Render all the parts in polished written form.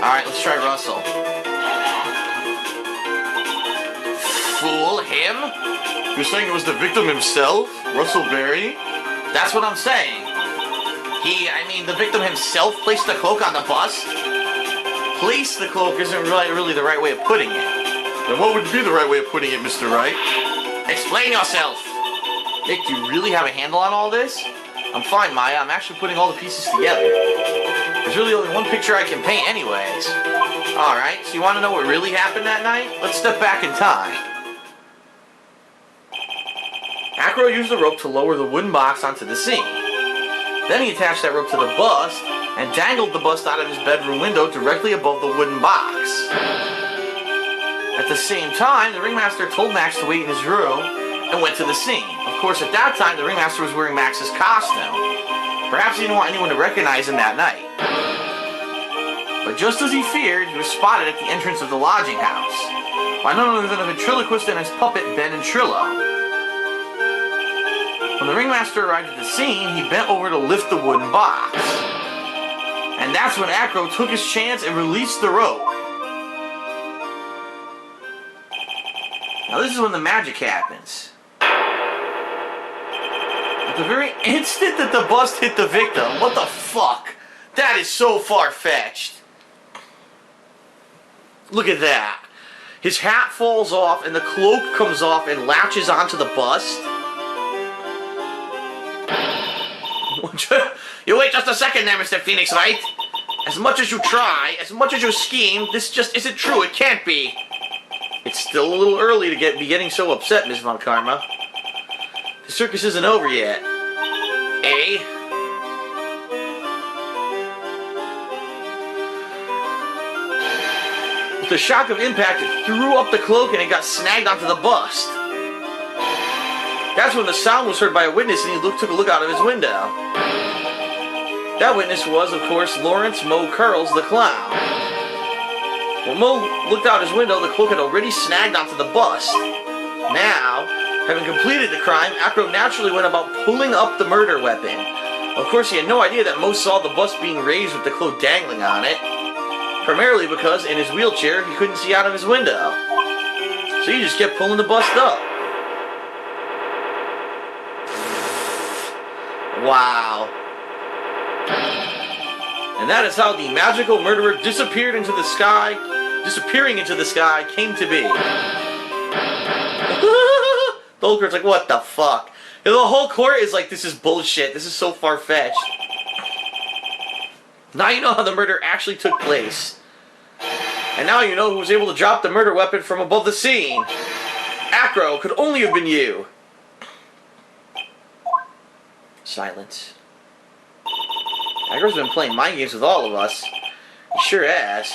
Alright, let's try Russell. Fool him? You're saying it was the victim himself? Russell Berry? That's what I'm saying. The victim himself placed the cloak on the bust? Place the cloak isn't really the right way of putting it. Then what would be the right way of putting it, Mr. Wright? Explain yourself! Nick, do you really have a handle on all this? I'm fine, Maya. I'm actually putting all the pieces together. There's really only one picture I can paint anyways. Alright, so you want to know what really happened that night? Let's step back in time. Acro used the rope to lower the wooden box onto the scene. Then he attached that rope to the bust and dangled the bust out of his bedroom window directly above the wooden box. At the same time, the ringmaster told Max to wait in his room and went to the scene. Of course, at that time, the ringmaster was wearing Max's costume. Perhaps he didn't want anyone to recognize him that night. But just as he feared, he was spotted at the entrance of the lodging house by none other than a ventriloquist and his puppet, Ben and Trillo. When the ringmaster arrived at the scene, he bent over to lift the wooden box. And that's when Acro took his chance and released the rope. Now this is when the magic happens. At the very instant that the bust hit the victim, what the fuck? That is so far-fetched. Look at that. His hat falls off and the cloak comes off and latches onto the bust. You wait just a second there, Mr. Phoenix Wright. As much as you try, as much as you scheme, this just isn't true. It can't be. It's still a little early to be getting so upset, Ms. Von Karma. The circus isn't over yet. Eh? With the shock of impact, it threw up the cloak and it got snagged onto the bust. That's when the sound was heard by a witness and he took a look out of his window. That witness was, of course, Lawrence Mo Curls, the clown. When Mo looked out his window, the cloak had already snagged onto the bust. Now, having completed the crime, Acro naturally went about pulling up the murder weapon. Of course, he had no idea that Mo saw the bust being raised with the cloak dangling on it. Primarily because, in his wheelchair, he couldn't see out of his window. So he just kept pulling the bust up. Wow. And that is how the magical murderer disappearing into the sky came to be. The whole court's like, what the fuck? And the whole court is like, this is bullshit. This is so far-fetched. Now you know how the murder actually took place. And now you know who was able to drop the murder weapon from above the scene. Acro could only have been you. Silence. Acro's been playing mind games with all of us. He sure has.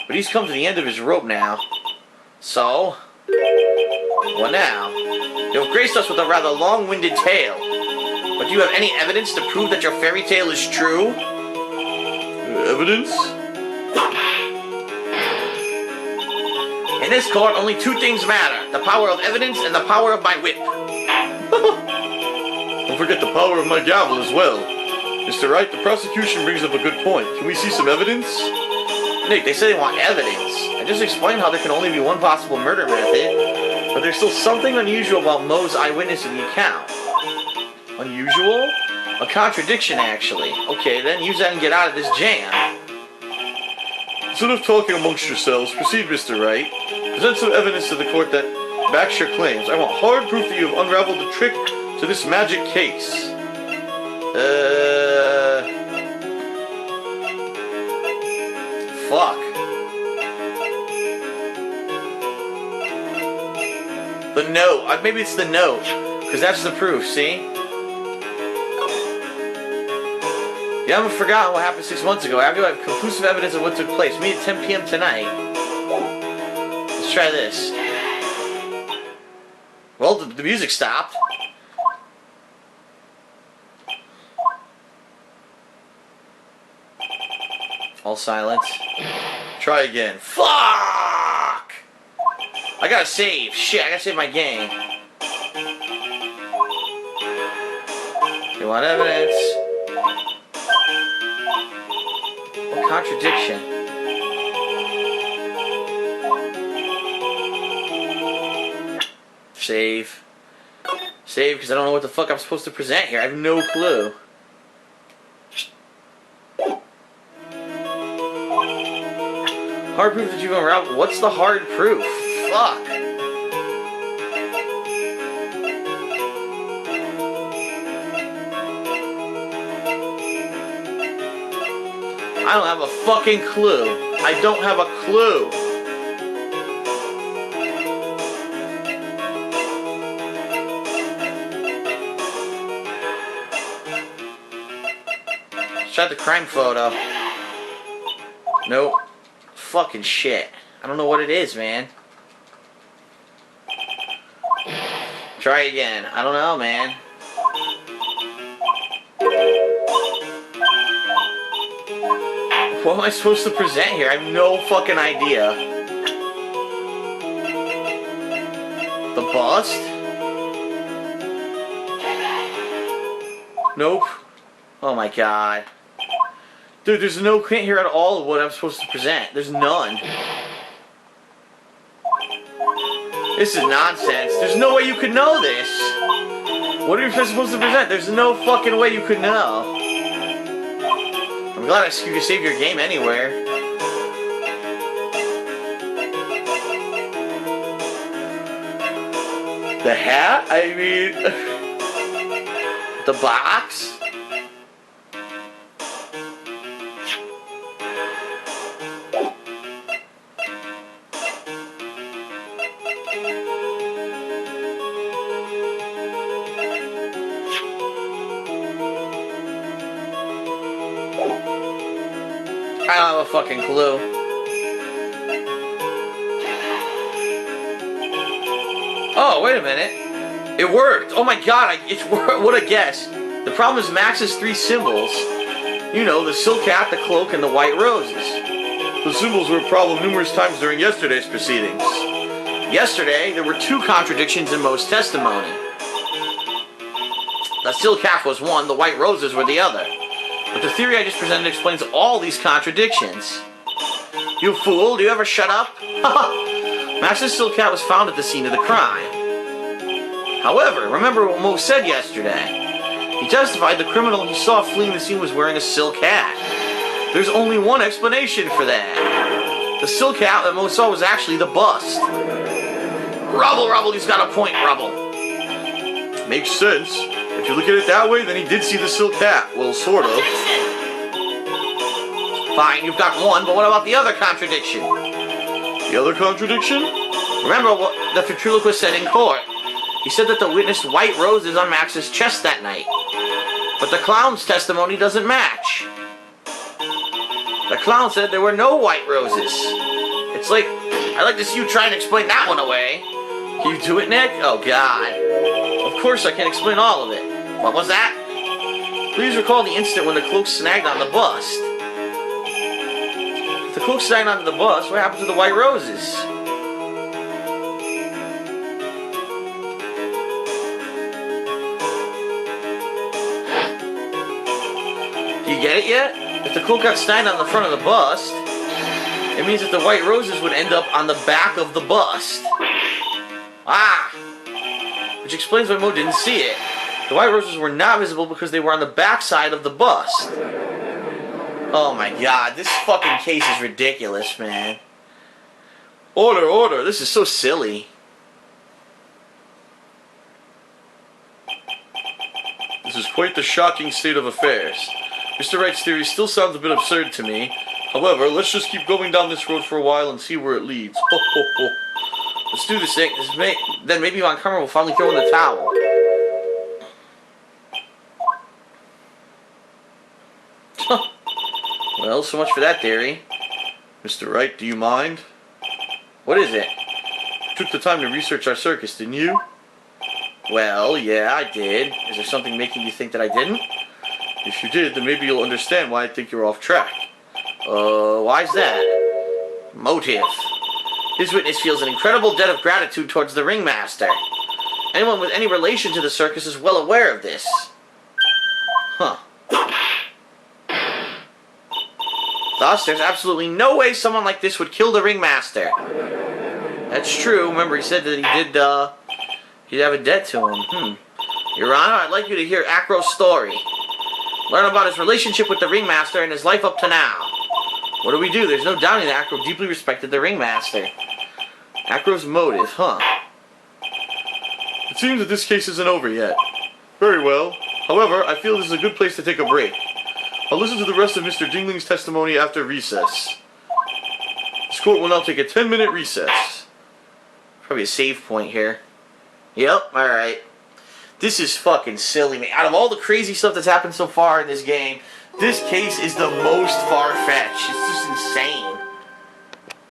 But he's come to the end of his rope now. So, what now? You have graced us with a rather long-winded tale. But do you have any evidence to prove that your fairy tale is true? Evidence? In this court, only two things matter. The power of evidence and the power of my whip. Don't forget the power of my gavel as well. Mr. Wright, the prosecution brings up a good point. Can we see some evidence? Nick, they say they want evidence. I just explained how there can only be one possible murder method, but there's still something unusual about Mo's eyewitness in the account. Unusual? A contradiction, actually. Okay, then use that and get out of this jam. Instead of talking amongst yourselves, proceed, Mr. Wright. Present some evidence to the court that backs your claims. I want hard proof that you have unraveled the trick to this magic case. Fuck. The note. Maybe it's the note. Because that's the proof, see? You haven't forgotten what happened 6 months ago. I have conclusive evidence of what took place. Meet at 10 p.m. tonight. Let's try this. Well, the music stopped. All silence. Try again. Fuck! I gotta save. Shit, I gotta save my game. You want evidence? What contradiction? Save. Save, because I don't know what the fuck I'm supposed to present here. I have no clue. Hard proof that you've unraveled. What's the hard proof? Fuck. I don't have a fucking clue. I don't have a clue. Let's try the crime photo. Nope. Fucking shit. I don't know what it is, man. Try again. I don't know, man. What am I supposed to present here? I have no fucking idea. The bust? Nope. Oh my god. Dude, there's no hint here at all of what I'm supposed to present. There's none. This is nonsense. There's no way you could know this. What are you supposed to present? There's no fucking way you could know. I'm glad you can save your game anywhere. The hat? I mean... the box? I don't have a fucking clue. Oh, wait a minute. It worked. Oh my god, it's what a guess. The problem is Max's 3 symbols. You know, the silk hat, the cloak, and the white roses. The symbols were a problem numerous times during yesterday's proceedings. Yesterday, there were 2 contradictions in Mo's testimony. The silk hat was one, the white roses were the other. But the theory I just presented explains all these contradictions. You fool, do you ever shut up? Max's silk hat was found at the scene of the crime. However, remember what Mo said yesterday. He testified the criminal he saw fleeing the scene was wearing a silk hat. There's only one explanation for that. The silk hat that Mo saw was actually the bust. Rubble, he's got a point, Rubble. Makes sense. If you look at it that way, then he did see the silk hat. Well, sort of. Fine, you've got one, but what about the other contradiction? The other contradiction? Remember what the ventriloquist said in court. He said that the witness white roses on Max's chest that night. But the clown's testimony doesn't match. The clown said there were no white roses. It's like, I'd like to see you try and explain that one away. Can you do it, Nick? Oh, God. Of course I can explain all of it. What was that? Please recall the instant when the cloak snagged on the bust. If the cloak snagged onto the bust, what happened to the white roses? Do you get it yet? If the cloak got snagged on the front of the bust, it means that the white roses would end up on the back of the bust. Ah! Which explains why Mo didn't see it. The white roses were not visible because they were on the back side of the bust. Oh my god, this fucking case is ridiculous, man. Order, this is so silly. This is quite the shocking state of affairs. Mr. Wright's theory still sounds a bit absurd to me. However, let's just keep going down this road for a while and see where it leads. Ho, ho, ho. Let's do this thing. Then maybe Montgomery will finally throw in the towel. Well, so much for that theory. Mr. Wright, do you mind? What is it? You took the time to research our circus, didn't you? Well, yeah, I did. Is there something making you think that I didn't? If you did, then maybe you'll understand why I think you're off track. Why's that? Motive. This witness feels an incredible debt of gratitude towards the ringmaster. Anyone with any relation to the circus is well aware of this. Huh. Thus, there's absolutely no way someone like this would kill the ringmaster. That's true. Remember, he said that he did, He'd have a debt to him. Your Honor, I'd like you to hear Acro's story. Learn about his relationship with the Ringmaster and his life up to now. What do we do? There's no doubting that Acro deeply respected the Ringmaster. Acro's motive, It seems that this case isn't over yet. Very well. However, I feel this is a good place to take a break. I'll listen to the rest of Mr. Dingling's testimony after recess. This court will now take a 10-minute recess. Probably a save point here. Yep, alright. This is fucking silly, man. Out of all the crazy stuff that's happened so far in this game, this case is the most far-fetched. It's just insane.